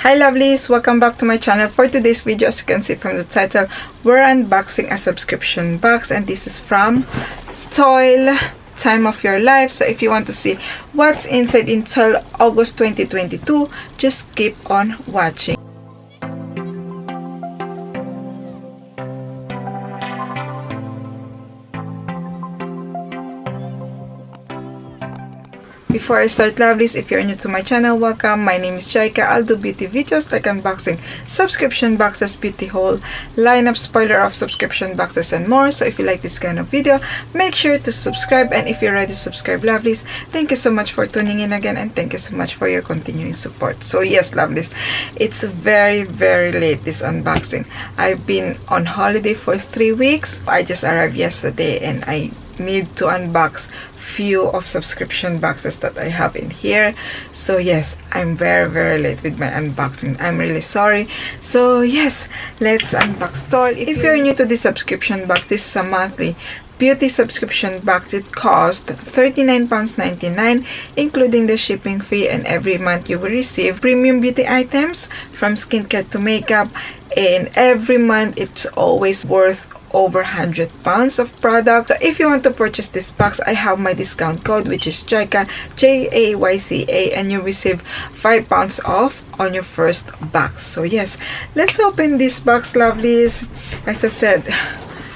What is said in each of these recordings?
Hi lovelies, welcome back to my channel. For today's video, as you can see from the title, we're unboxing a subscription box, and this is from Toyl, Time of Your Life. So if you want to see what's inside in Toyl August 2022, just keep on watching. Before I start, lovelies, if you're new to my channel, welcome. My name is Jayca. I'll do beauty videos like unboxing subscription boxes, beauty haul, lineup, spoiler of subscription boxes, and more. So if you like this kind of video, make sure to subscribe. And if you're already subscribed, lovelies, thank you so much for tuning in again, and thank you so much for your continuing support. So yes, lovelies, it's very late, this unboxing. I've been on holiday for 3 weeks. I just arrived yesterday, and I need to unbox few of subscription boxes that I have in here. So yes, I'm very late with my unboxing. I'm really sorry. So yes, let's unbox Toyl. If you're new to this subscription box, this is a monthly beauty subscription box. It costs £39.99, including the shipping fee, and every month you will receive premium beauty items from skincare to makeup, and every month it's always worth over £100 of products. So if you want to purchase this box, I have my discount code, which is JAYCA, Jayca, and you receive £5 off on your first box. So yes, let's open this box, lovelies. As I said,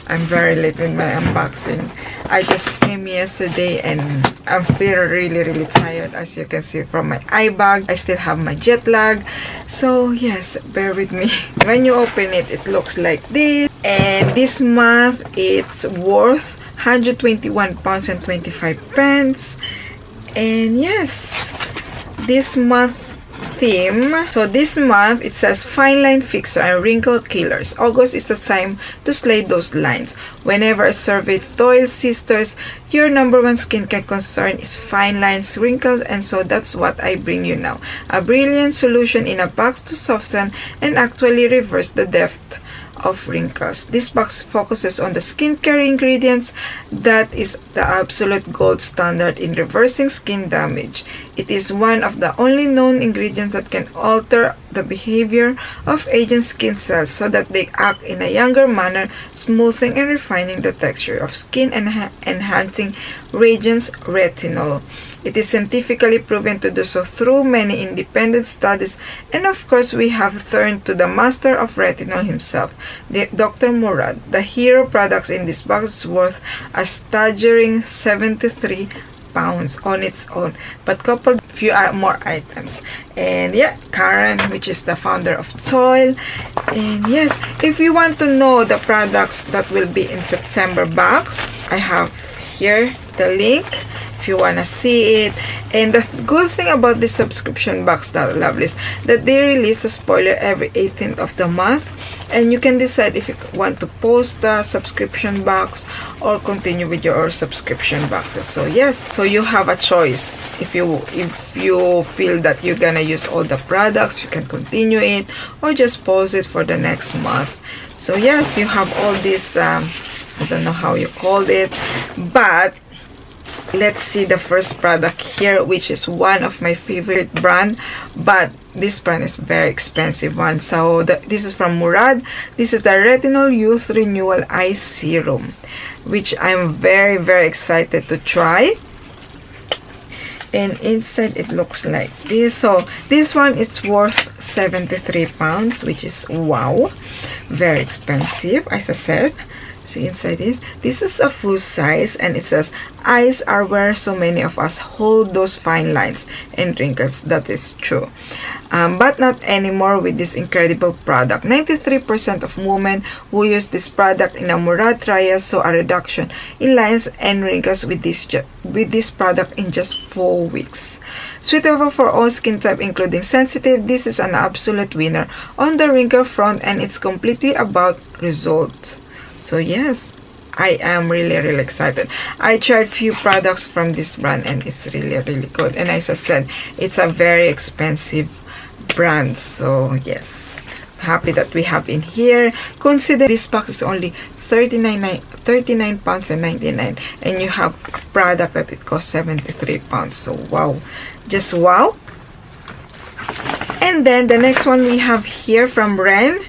I'm very late with my unboxing. I just came yesterday and I'm feeling really tired, as you can see from my eye bag. I still have my jet lag. So yes, bear with me. When you open it, it looks like this. And this month, it's worth £121.25. And yes, this month theme. So this month it says fine line fixer and wrinkle killers. August is the time to slay those lines. Whenever I surveyed Toyl sisters, your #1 skincare concern is fine lines, wrinkles, and so that's what I bring you now. A brilliant solution in a box to soften and actually reverse the depth of wrinkles. This box focuses on the skincare ingredients that is the absolute gold standard in reversing skin damage. It is one of the only known ingredients that can alter the behavior of aging skin cells so that they act in a younger manner, smoothing and refining the texture of skin and enhancing radiance. Retinol. It is scientifically proven to do so through many independent studies, and of course we have turned to the master of retinol himself, Dr. Murad. The hero products in this box is worth a staggering £73 on its own, but coupled few more items. And yeah, Karen, which is the founder of Toyl. And yes, if you want to know the products that will be in September box, I have here the link if you want to see it. And the good thing about this subscription box, that lovelies, that they release a spoiler every 18th of the month, and you can decide if you want to post the subscription box or continue with your subscription boxes. So yes, so you have a choice. If you feel that you're gonna use all the products, you can continue it or just pause it for the next month. So yes, you have all this I don't know how you called it, but let's see the first product here, which is one of my favorite brand, but this brand is very expensive one. So this is from Murad. This is the Retinol Youth Renewal Eye Serum, which I'm very excited to try. And inside it looks like this. So this one is worth £73, which is wow, very expensive. As I said, see inside this is a full size, and it says eyes are where so many of us hold those fine lines and wrinkles. That is true, but not anymore with this incredible product. 93% of women who use this product in a Murad trial saw a reduction in lines and wrinkles with this product in just 4 weeks. Suitable for all skin type, including sensitive. This is an absolute winner on the wrinkle front, and it's completely about results. So yes, I am really excited. I tried few products from this brand, and it's really good. And as I said, it's a very expensive brand. So yes, happy that we have in here. Consider this box is only £39.99, and you have a product that it costs £73. So wow, just wow. And And then the next one we have here from Ren,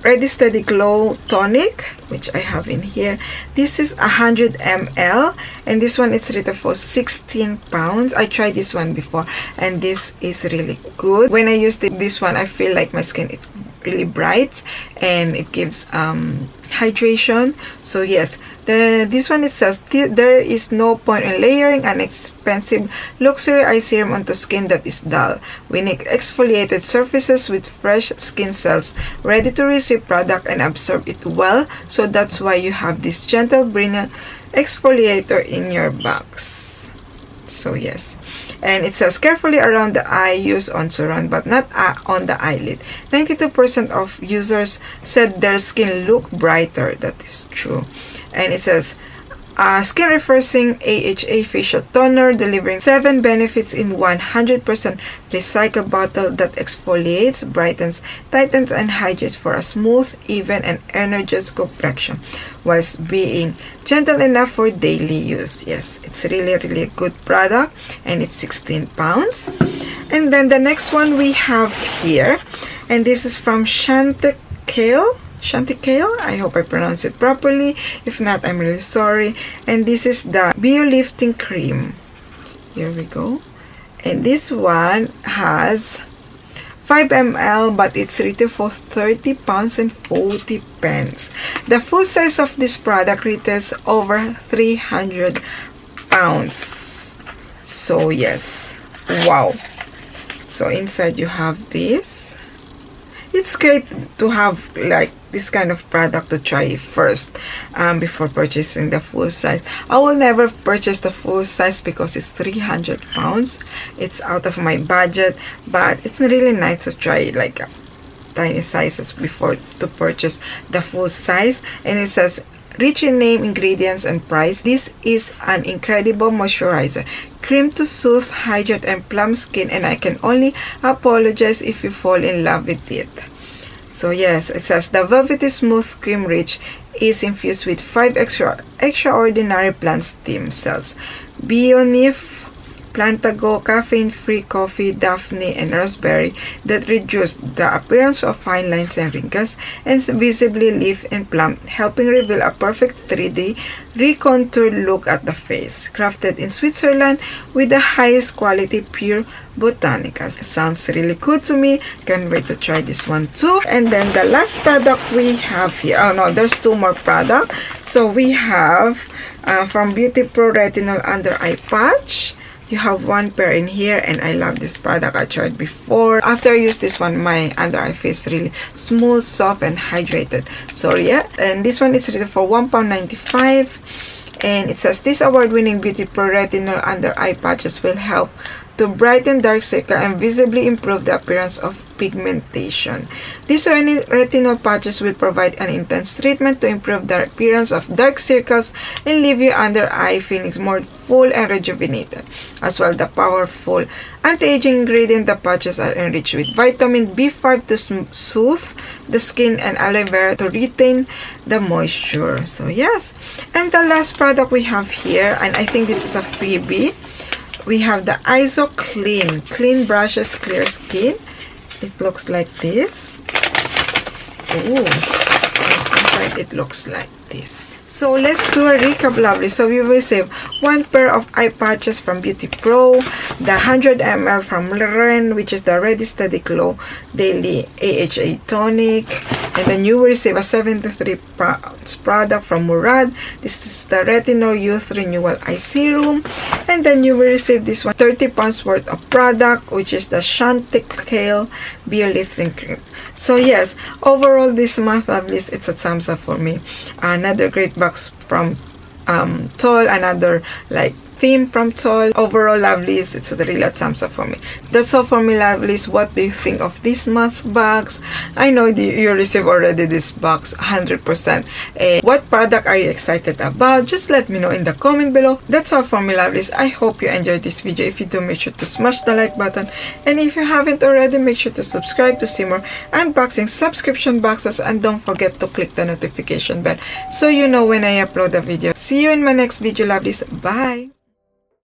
Ready Steady Glow Tonic, which I have in here. This is 100 ml, and this one is rated for 16 pounds. I tried this one before, and this is really good. When I used this one, I feel like my skin is really bright, and it gives hydration. So yes, this one, it says there is no point in layering an expensive luxury eye serum onto skin that is dull. We need exfoliated surfaces with fresh skin cells ready to receive product and absorb it well. So that's why you have this gentle brilliant exfoliator in your box. So yes, and it says carefully around the eye, use on surround but not on the eyelid. 92% of users said their skin looked brighter. That is true. And it says skin refreshing AHA facial toner, delivering 7 benefits in 100% recycled bottle that exfoliates, brightens, tightens, and hydrates for a smooth, even, and energized complexion, whilst being gentle enough for daily use. Yes, it's really a good product, and it's 16 pounds. And then the next one we have here, and this is from Chanticleer. I hope I pronounce it properly. If not, I'm really sorry. And this is the Bio Lifting Cream. Here we go. And this one has 5 ml, but it's retailed for 30 pounds and 40 pence. The full size of this product retails over 300 pounds. So yes, wow. So inside you have this. It's great to have like this kind of product to try first before purchasing the full size. I will never purchase the full size because it's 300 pounds. It's out of my budget, but it's really nice to try like tiny sizes before to purchase the full size. And it says rich in name, ingredients, and price. This is an incredible moisturizer, cream to soothe, hydrate, and plump skin, and I can only apologize if you fall in love with it. So yes, it says the velvety smooth cream rich is infused with 5 extraordinary plant stem cells, Bionif, Plantago, caffeine-free coffee, Daphne, and raspberry that reduce the appearance of fine lines and wrinkles and visibly lift and plump, helping reveal a perfect 3D recontoured look at the face. Crafted in Switzerland with the highest quality pure botanicals. Sounds really good to me. Can't wait to try this one too. And then the last product we have here, oh no, there's 2 more products. So we have from Beauty Pro Retinol Under Eye Patch. You have 1 pair in here, and I love this product. I tried before. After I use this one, my under eye face really smooth, soft, and hydrated. So yeah, and this one is rated for £1.95, and it says this award-winning Beauty Pro Retinol Under Eye Patches will help to brighten dark circles and visibly improve the appearance of pigmentation. These retinol patches will provide an intense treatment to improve the appearance of dark circles and leave your under eye feeling more full and rejuvenated. As well, the powerful anti-aging ingredient, the patches are enriched with vitamin B5 to soothe the skin and aloe vera to retain the moisture. So yes, and the last product we have here, and I think this is a freebie. We have the ISO Clean Brushes Clear Skin. It looks like this. Oh, inside it looks like this. So let's do a recap, lovely. So we will receive 1 pair of eye patches from Beauty Pro, the 100 ml from Ren, which is the Ready Steady Glow Daily AHA Tonic, and then you will receive a 73 pounds product from Murad. This is the Retinol Youth Renewal Eye Serum, and then you will receive this one 30 pounds worth of product, which is the Chanticleer Bio Lifting Cream. So yes, overall this month, lovelies, it's a thumbs up for me. Another great box from Toyl, another like theme from Toyl. Overall, lovelies, it's a real thumbs up for me. That's all for me, lovelies. What do you think of this month's box? I know you received already this box 100%. What product are you excited about? Just let me know in the comment below. That's all for me, lovelies. I hope you enjoyed this video. If you do, make sure to smash the like button, and if you haven't already, make sure to subscribe to see more unboxing subscription boxes, and don't forget to click the notification bell so you know when I upload a video. See you in my next video, lovelies. Bye.